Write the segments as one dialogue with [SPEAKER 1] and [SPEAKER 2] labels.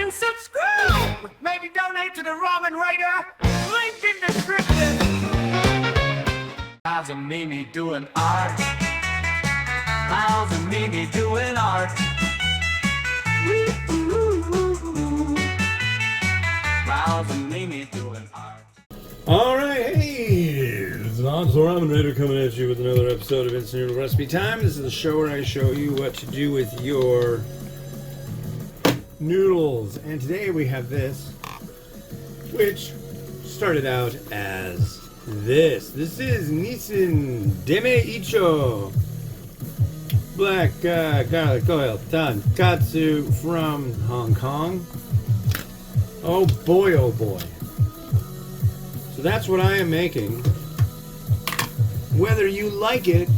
[SPEAKER 1] and subscribe. Maybe donate to the Ramen Writer. Link in description. Miles and Mimi doing art. Miles and Mimi doing art. Miles and Mimi doing art.
[SPEAKER 2] Alright, hey! This is Noodle Ramen Raider coming at you with another episode of Instant Noodle Recipe Time. This is the show where I show you what to do with your noodles. And today we have this, which started out as this. This is Nissin Demae Iccho Black Garlic Oil Tonkotsu from Hong Kong. Oh boy, oh boy. So that's what I am making, whether you like it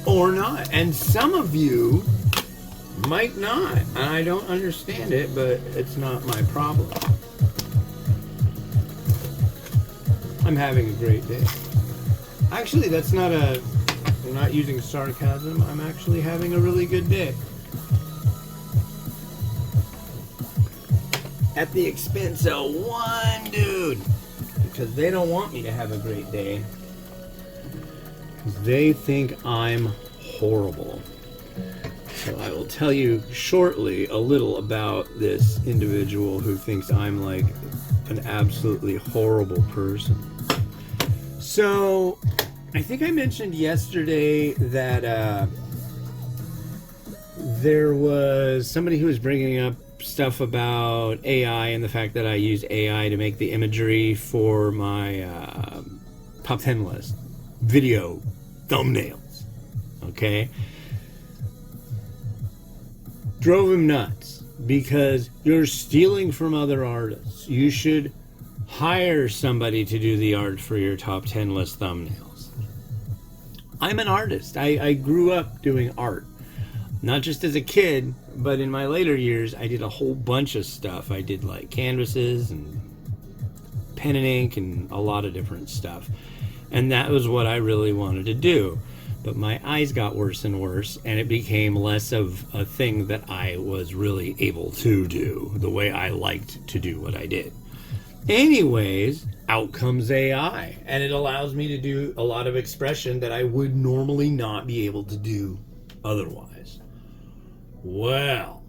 [SPEAKER 2] or not. And some of you might not. And I don't understand it, but it's not my problem. I'm having a great day. Actually, that's not I'm not using sarcasm. I'm actually having a really good day. At the expense of one dude. Because they don't want me to have a great day. Because they think I'm horrible. So I will tell you shortly a little about this individual who thinks I'm like an absolutely horrible person. So I think I mentioned yesterday that there was somebody who was bringing up stuff about AI and the fact that I use AI to make the imagery for my top 10 list video thumbnails. Okay? Drove him nuts because you're stealing from other artists. You should hire somebody to do the art for your top 10 list thumbnails. I'm an artist. I grew up doing art. Not just as a kid, but in my later years, I did a whole bunch of stuff. I did like canvases and pen and ink and a lot of different stuff. And that was what I really wanted to do. But my eyes got worse and worse, and it became less of a thing that I was really able to do the way I liked to do what I did. Anyways, out comes AI, and it allows me to do a lot of expression that I would normally not be able to do otherwise. Well.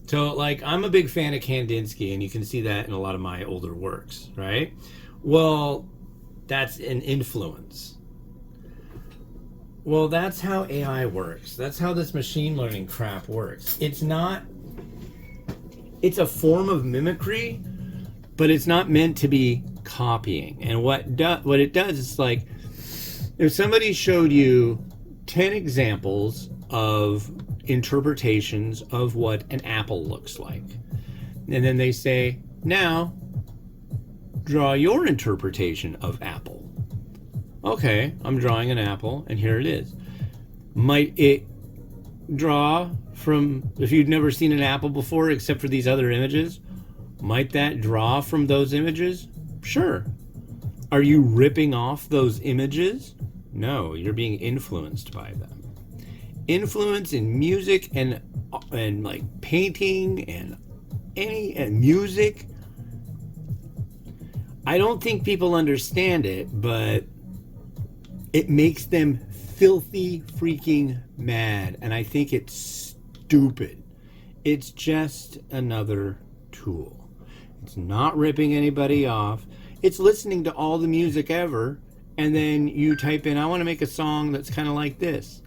[SPEAKER 2] So, like, I'm a big fan of Kandinsky, and you can see that in a lot of my older works, right? Well, that's an influence. Well, that's how AI works. That's how this machine learning crap works. It's a form of mimicry, but it's not meant to be copying. And what it does is, like, if somebody showed you 10 examples of interpretations of what an apple looks like, and then they say, now draw your interpretation of apple. Okay, I'm drawing an apple, and here it is. Might it draw from, if you'd never seen an apple before except for these other images, might that draw from those images? Sure. Are you ripping off those images? No, you're being influenced by them. Influence in music and like painting and music. I don't think people understand it, but it makes them filthy freaking mad, and I think it's stupid. It's just another tool. It's not ripping anybody off. It's listening to all the music ever, and then you type in, I want to make a song that's kind of like this.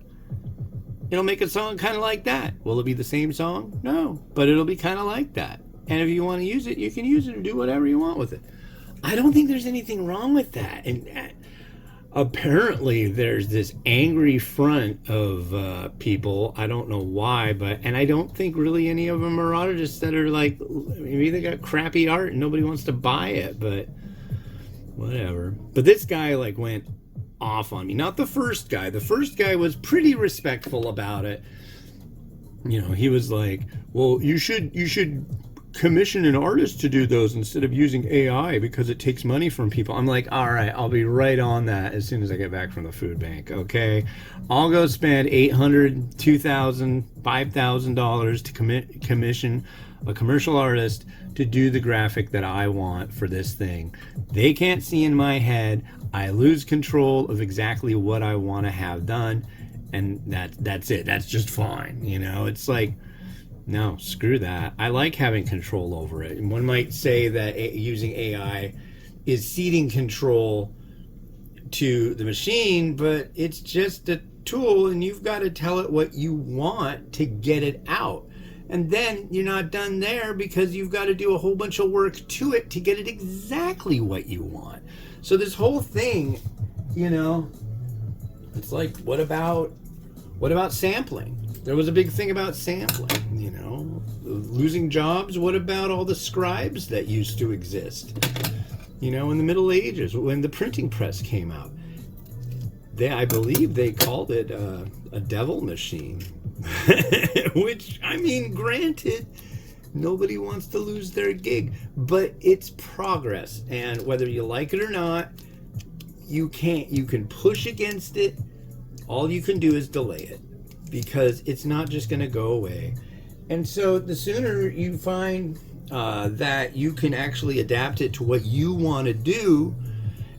[SPEAKER 2] It'll make a song kind of like that. Will it be the same song? No, but it'll be kind of like that. And if you want to use it, you can use it or do whatever you want with it. I don't think there's anything wrong with that. And apparently there's this angry front of people. I don't know why, and I don't think really any of them are artists that are like, maybe they got crappy art and nobody wants to buy it, but whatever. But this guy like went off on me. Not the first guy. The first guy was pretty respectful about it. You know, he was like, well, you should commission an artist to do those instead of using AI because it takes money from people. I'm like, all right, I'll be right on that as soon as I get back from the food bank. Okay, I'll go spend $800, $2,000, $5,000 to commission a commercial artist to do the graphic that I want for this thing. They can't see in my head. I lose control of exactly what I want to have done, and that's it. That's just fine. You know, it's like, no, screw that. I like having control over it. And one might say that using AI is ceding control to the machine, but it's just a tool, and you've got to tell it what you want to get it out. And then you're not done there because you've got to do a whole bunch of work to it to get it exactly what you want. So this whole thing, you know, it's like, what about sampling? There was a big thing about sampling, you know, losing jobs. What about all the scribes that used to exist? You know, in the Middle Ages, when the printing press came out, I believe they called it a devil machine. Which, I mean, granted, nobody wants to lose their gig, but it's progress, and whether you like it or not, you can push against it. All you can do is delay it, because it's not just going to go away. And so the sooner you find that you can actually adapt it to what you want to do,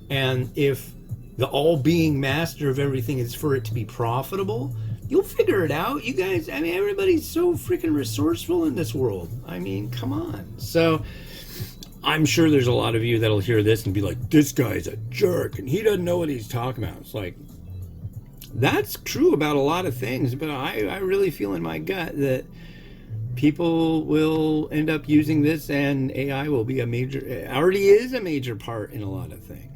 [SPEAKER 2] and if the all-being master of everything is for it to be profitable, you'll figure it out. You guys, I mean, everybody's so freaking resourceful in this world. I mean, come on. So I'm sure there's a lot of you that'll hear this and be like, this guy's a jerk and he doesn't know what he's talking about. It's like, that's true about a lot of things, but I really feel in my gut that people will end up using this, and AI will be already is a major part in a lot of things.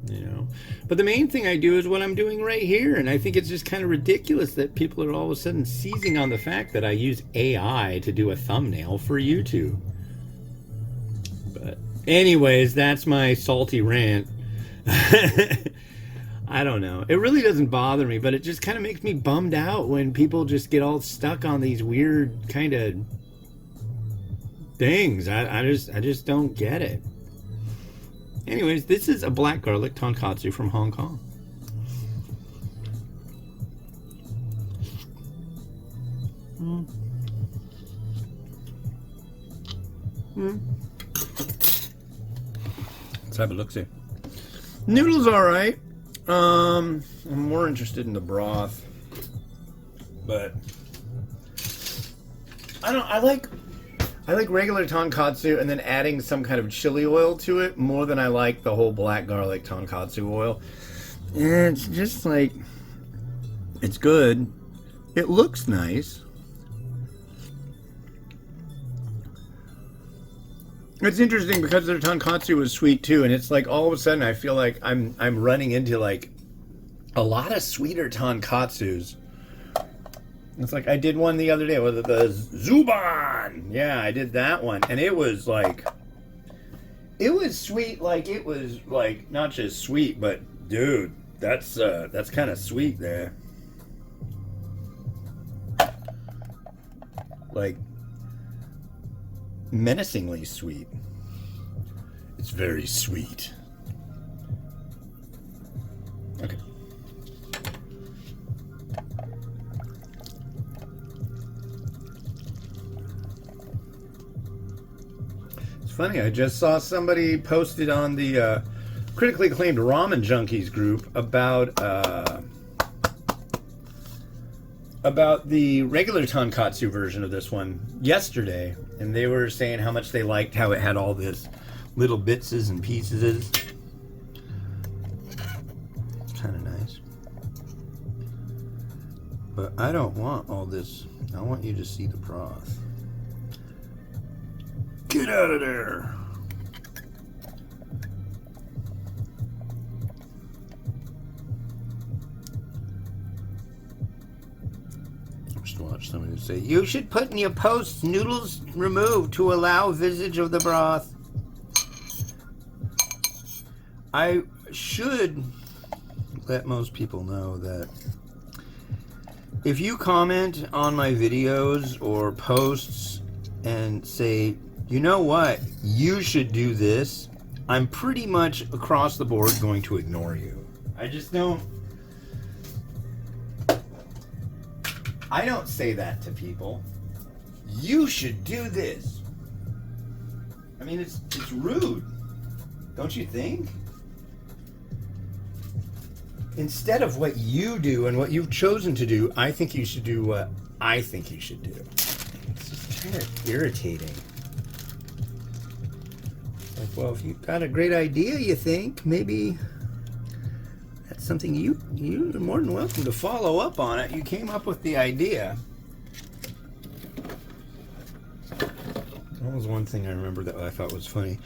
[SPEAKER 2] You know, but the main thing I do is what I'm doing right here, and I think it's just kind of ridiculous that people are all of a sudden seizing on the fact that I use AI to do a thumbnail for YouTube. But anyways, that's my salty rant. I don't know. It really doesn't bother me, but it just kind of makes me bummed out when people just get all stuck on these weird kind of things. I just don't get it. Anyways, this is a black garlic tonkotsu from Hong Kong. Let's have a look-see. Noodle's alright. I'm more interested in the broth. But I like regular tonkotsu and then adding some kind of chili oil to it more than I like the whole black garlic tonkotsu oil. And it's just like, it's good. It looks nice. It's interesting because their tonkotsu is sweet too, and it's like all of a sudden I feel like I'm running into like a lot of sweeter tonkotsus. It's like I did one the other day with the Zuban. Yeah, I did that one, and it was like, it was sweet. Like it was like not just sweet, but dude, that's kind of sweet there. Like menacingly sweet. It's very sweet. Okay. Funny, I just saw somebody posted on the critically acclaimed Ramen Junkies group about the regular tonkotsu version of this one yesterday, and they were saying how much they liked how it had all this little bitses and pieces. It's kind of nice, but I don't want all this. I want you to see the broth. Get out of there. Just watch somebody say, you should put in your posts noodles removed to allow visage of the broth. I should let most people know that if you comment on my videos or posts and say you know what? You should do this. I'm pretty much across the board going to ignore you. I just don't. I don't say that to people. You should do this. I mean, it's rude. Don't you think? Instead of what you do and what you've chosen to do, I think you should do what I think you should do. It's just kind of irritating. Like, well, if you've got a great idea, you think, maybe that's something you're more than welcome to follow up on it. You came up with the idea. That was one thing I remember that I thought was funny.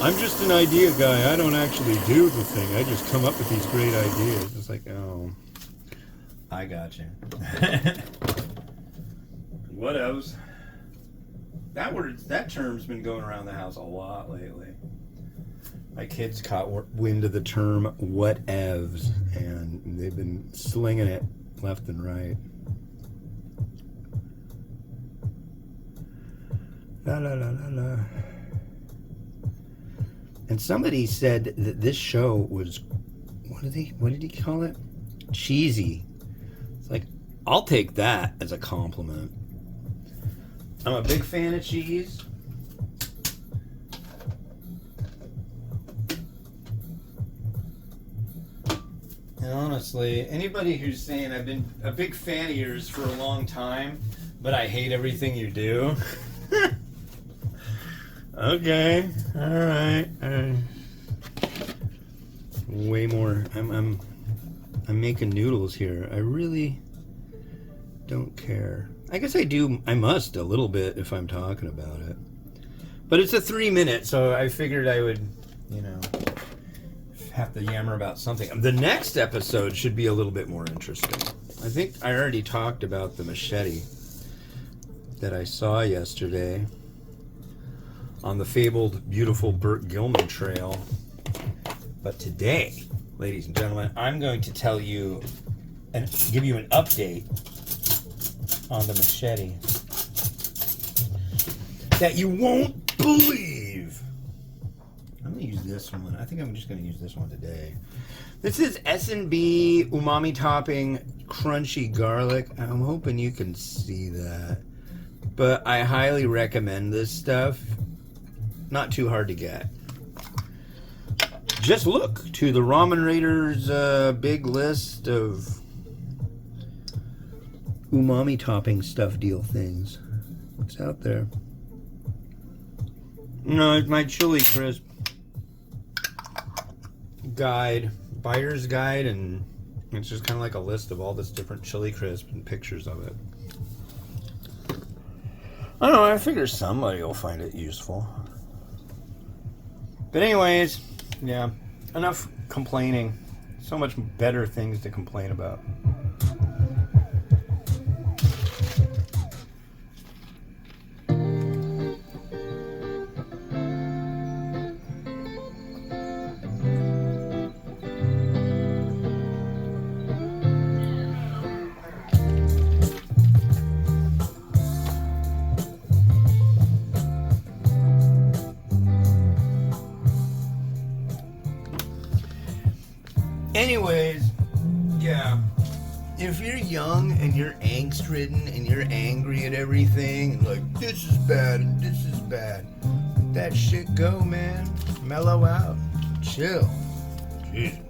[SPEAKER 2] I'm just an idea guy. I don't actually do the thing. I just come up with these great ideas. It's like, oh, I got you. What else? That term's been going around the house a lot lately. My kids caught wind of the term whatevs, and they've been slinging it left and right. La la la la la. And somebody said that this show was, what did he call it? Cheesy. It's like, I'll take that as a compliment. I'm a big fan of cheese. And honestly, anybody who's saying I've been a big fan of yours for a long time, but I hate everything you do. Okay, all right. Way more. I'm making noodles here. I really don't care. I guess I do. I must a little bit if I'm talking about it. But it's a 3-minute, so I figured I would, have to yammer about something. The next episode should be a little bit more interesting. I think I already talked about the machete that I saw yesterday on the fabled, beautiful Burt Gilman Trail. But today, ladies and gentlemen, I'm going to tell you and give you an update on the machete that you won't believe. I'm going to use this one. I think I'm just going to use this one today. This is S&B umami topping crunchy garlic. I'm hoping you can see that. But I highly recommend this stuff. Not too hard to get. Just look to the Ramen Raiders big list of umami topping stuff deal things. What's out there? No, it's my chili crisp guide, buyer's guide, and it's just kind of like a list of all this different chili crisp and pictures of it. I don't know, I figure somebody will find it useful. But anyways, yeah, enough complaining. So much better things to complain about. Anyways, yeah, if you're young and you're angst-ridden and you're angry at everything, and like, this is bad and this is bad, let that shit go, man. Mellow out. Chill. Jeez.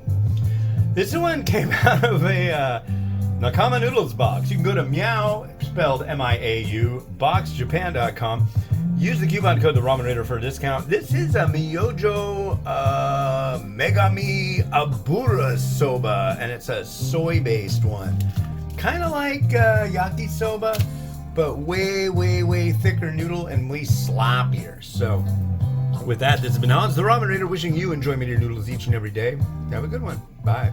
[SPEAKER 2] This one came out of a Nakama Noodles box. You can go to Meow, spelled M-I-A-U, boxjapan.com. Use the coupon code The Ramen Raider for a discount. This is a Miyojo Megami Abura Soba, and it's a soy-based one. Kind of like yakisoba, but way, way, way thicker noodle and way sloppier. So, with that, this has been Hans, The Ramen Raider, wishing you enjoyment of your noodles each and every day. Have a good one. Bye.